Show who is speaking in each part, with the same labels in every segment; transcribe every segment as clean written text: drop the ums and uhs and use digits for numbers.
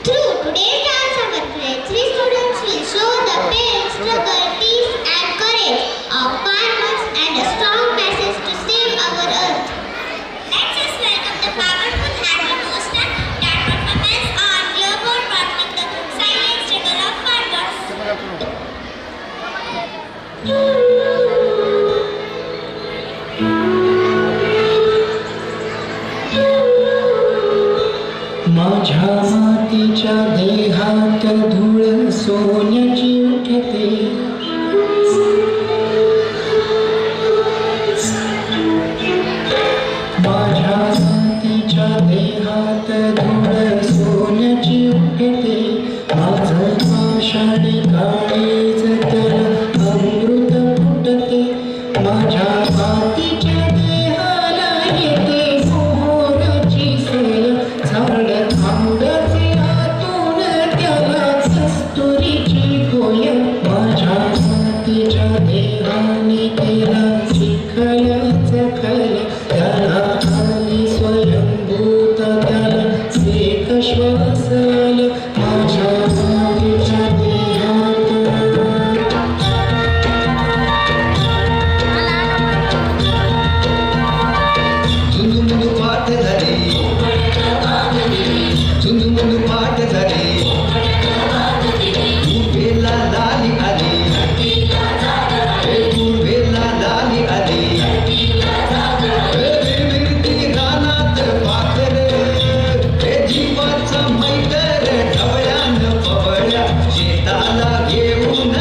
Speaker 1: Through today's dance, our grade 3 students will show the pain, struggle, peace and courage of farmers and a strong message to save our earth. Let's just welcome the powerful and emotional dance performance on Yearboard marking the silent struggle of farmers.
Speaker 2: माझ्या मातीच्या देहात धूळ सोन्याची उठते माझ्या मातीच्या देहात धूळ सोन्याची उठते माझं आषाढी काळीज तर अमृत फुटते माझ्या मातीच्या देहाला येते मोहराची सोय झाड थांबते आतून त्याला कस्तुरीची गोय माझ्या मातीच्या देहाने केला चिखलाचा खल त्याला आली स्वयंभूत त्याला एक श्वास आला माझ्या मातीच्या देहात
Speaker 3: झुंझुंझुंझु पाठ झाली झुंझुंझुंझु पाठ झाली पूर्वेला लाली आली पूर्वेला लाली आली विरती रानात पाखर हे जीवाचं मैतर ढवळ्यान पवळ्या शेताला घेऊन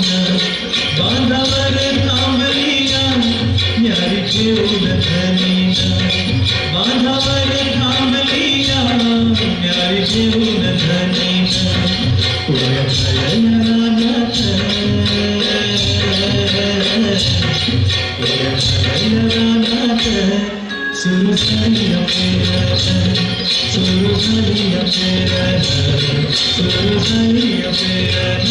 Speaker 3: चाललं
Speaker 2: बांधावर थांबलिया न्यारी घेऊन धनीना झाली अपेरण, सुरू झाली अपेरण, सुरू झाली अपेरण.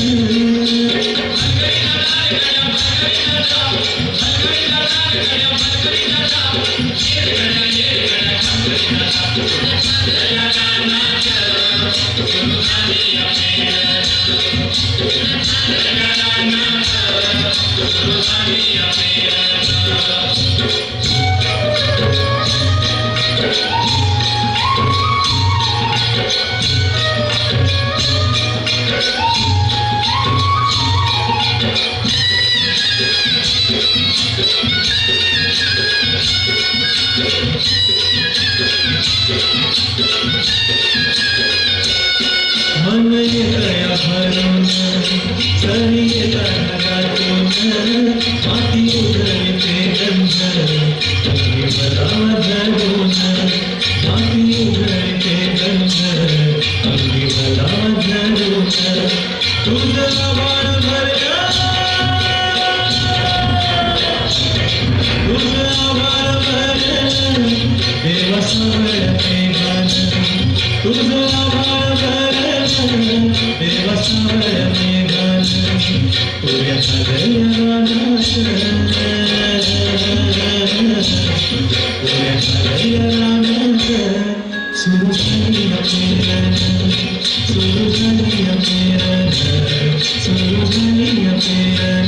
Speaker 2: मन येतया भरून, सरी येताना गाठून, माती उधळते गंध, अंगी भरावा धरून, माती उधळते गंध, अंगी भरावा धरून. तुझं आभाळ भरलं, तुझं आभाळ भरलं, देवा सावळते गाणं, तुझं आभाळ भरलं, देवा सावळते गाणं, तुझ्या सगळ्या रानात, तुझ्या सगळ्या रानात सुरू झाली अपेरण, सुरू झाली अपेरण, सुरू झाली अपेरण.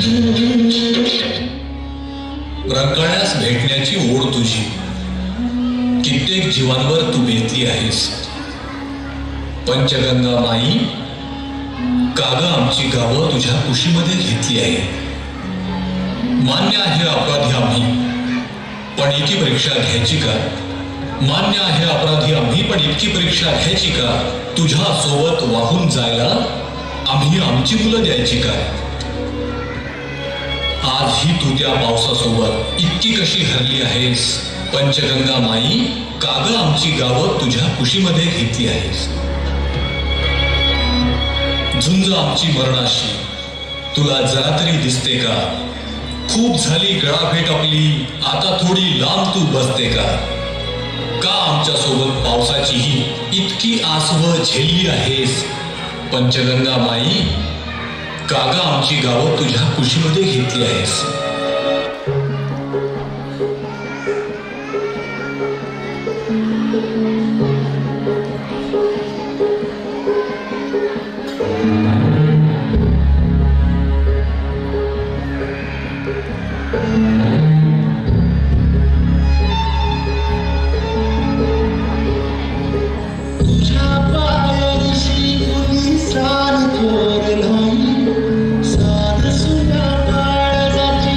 Speaker 4: रंकाळ्यास भेटण्याची ओढ तुझी कित्येक जीवांवर तू बेतली आहेस. पंचगंगा माई, काग आमची गावं तुझ्या कुशीमध्ये घेतली आहे. मान्य आहे अपराधी आम्ही, पण इतकी परीक्षा घ्यायची का? मान्य आहे अपराधी आम्ही, पण इतकी परीक्षा घ्यायची का? तुझ्या सोबत वाहून जायला आम्ही आमची मुलं द्यायची का? आजही तू त्या पावसासोबत इतकी कशी हरली आहेस? पंचगंगा माई, काग आमची गावं तुझ्या कुशीमध्ये घेतली आहेस. झुंज आमची मरणाशी तुला जरा तरी दिसते का? खूप झाली गळाभेट आपली, आता थोडी लांब तू बसते का? का आमच्या सोबत पावसाचीही इतकी आसव झेलली आहेस? पंचगंगा माई, कागा आमची गावं तुझ्या कुशीमध्ये घेतली आहेस.
Speaker 2: तुझ्या पायाशी कुणी सार थोर नाही, साध सुद्धा काळजाची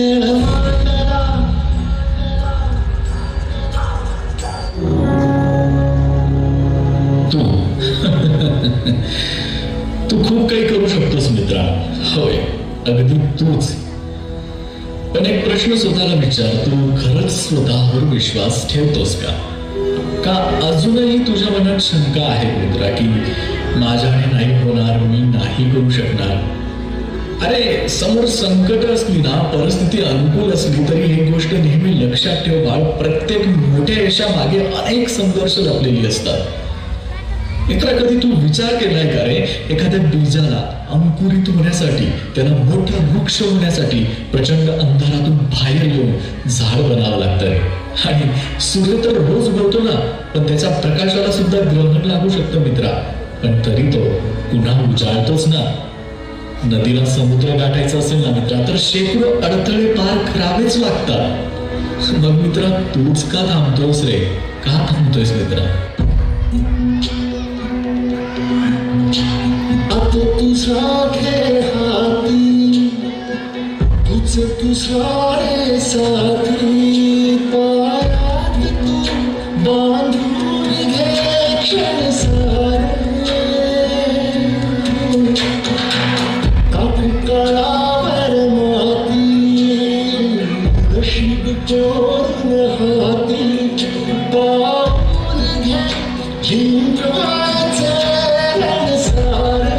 Speaker 2: खेळ मांडला.
Speaker 5: तू खूप काही करू शकतोस मित्रा. होय, अगदी तूच. पण एक प्रश्न स्वतःला विचार, तू खरंच स्वतःवर विश्वास ठेवतोस का अजूनही तुझ्या मनात शंका आहे मित्रा की माझ्याने नाही होणार, मी नाही करू शकणार? अरे, समोर संकट असली ना, परिस्थिती अनुकूल असली तरी एक गोष्ट नेहमी लक्षात ठेव बाळ, प्रत्येक मोठ्या यशामागे अनेक संघर्ष लपलेली असतात. मित्रा, कधी तू विचार केलाय का रे, एखाद्या बीजाला अंकुरित होण्यासाठी, त्याला मोठा वृक्ष होण्यासाठी प्रचंड अंधारातून बाहेर येऊन झाड बनावं लागतं रे. आणि सूर्य तर रोज गळतो ना, पण त्याच्या प्रकाशाला सुद्धा ग्रहण लागू शकतं मित्रा, पण तरी तो पुन्हा उजाळतोच ना. नदीला समुद्र गाठायचं असेल ना मित्रा, तर शेकडो अडथळे पार करावेच लागतात. मग मित्रा, तूच का थांबतोस रे? का थांबतोयस मित्रा?
Speaker 2: आता तुझा खेळ हाती, तुझा रे साथी, पायात तू बांधून घे क्षण सारे. कापू काळावर माती, नशीब चोरून हाती, पाऊल घे जिंकवायचं रण सारे.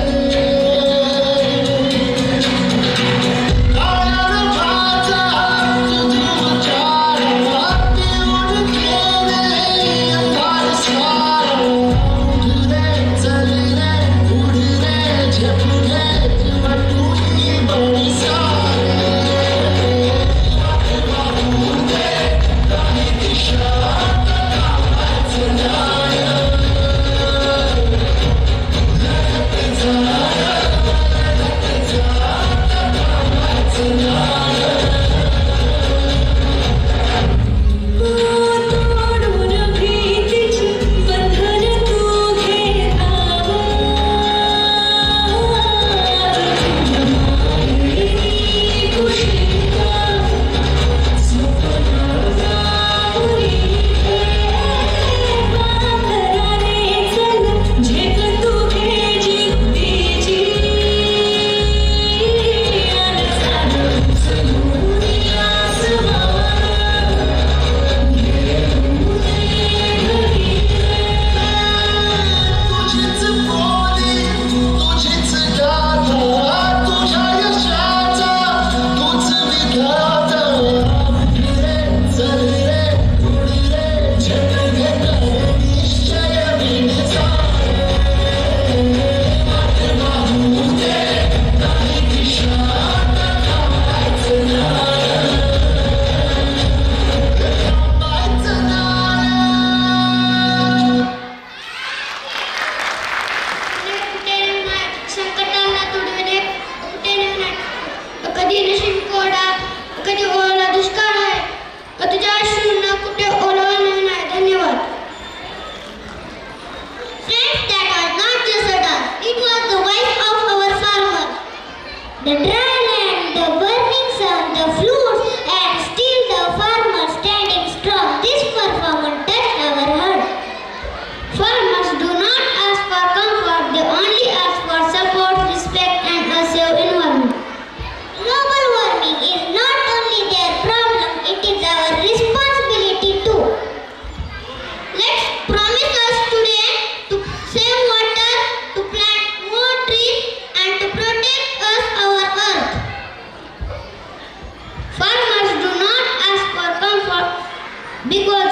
Speaker 1: The dry land, the burning sun, the floods, and still the farmer standing strong. This performance touched our heart. Farmers do not ask for comfort, they only ask for support, respect, and a safe environment. Global warming is not only their problem, it is our responsibility too. Let's promise us today to save water, to plant more trees, and to protect our earth. Farmers do not ask for comfort because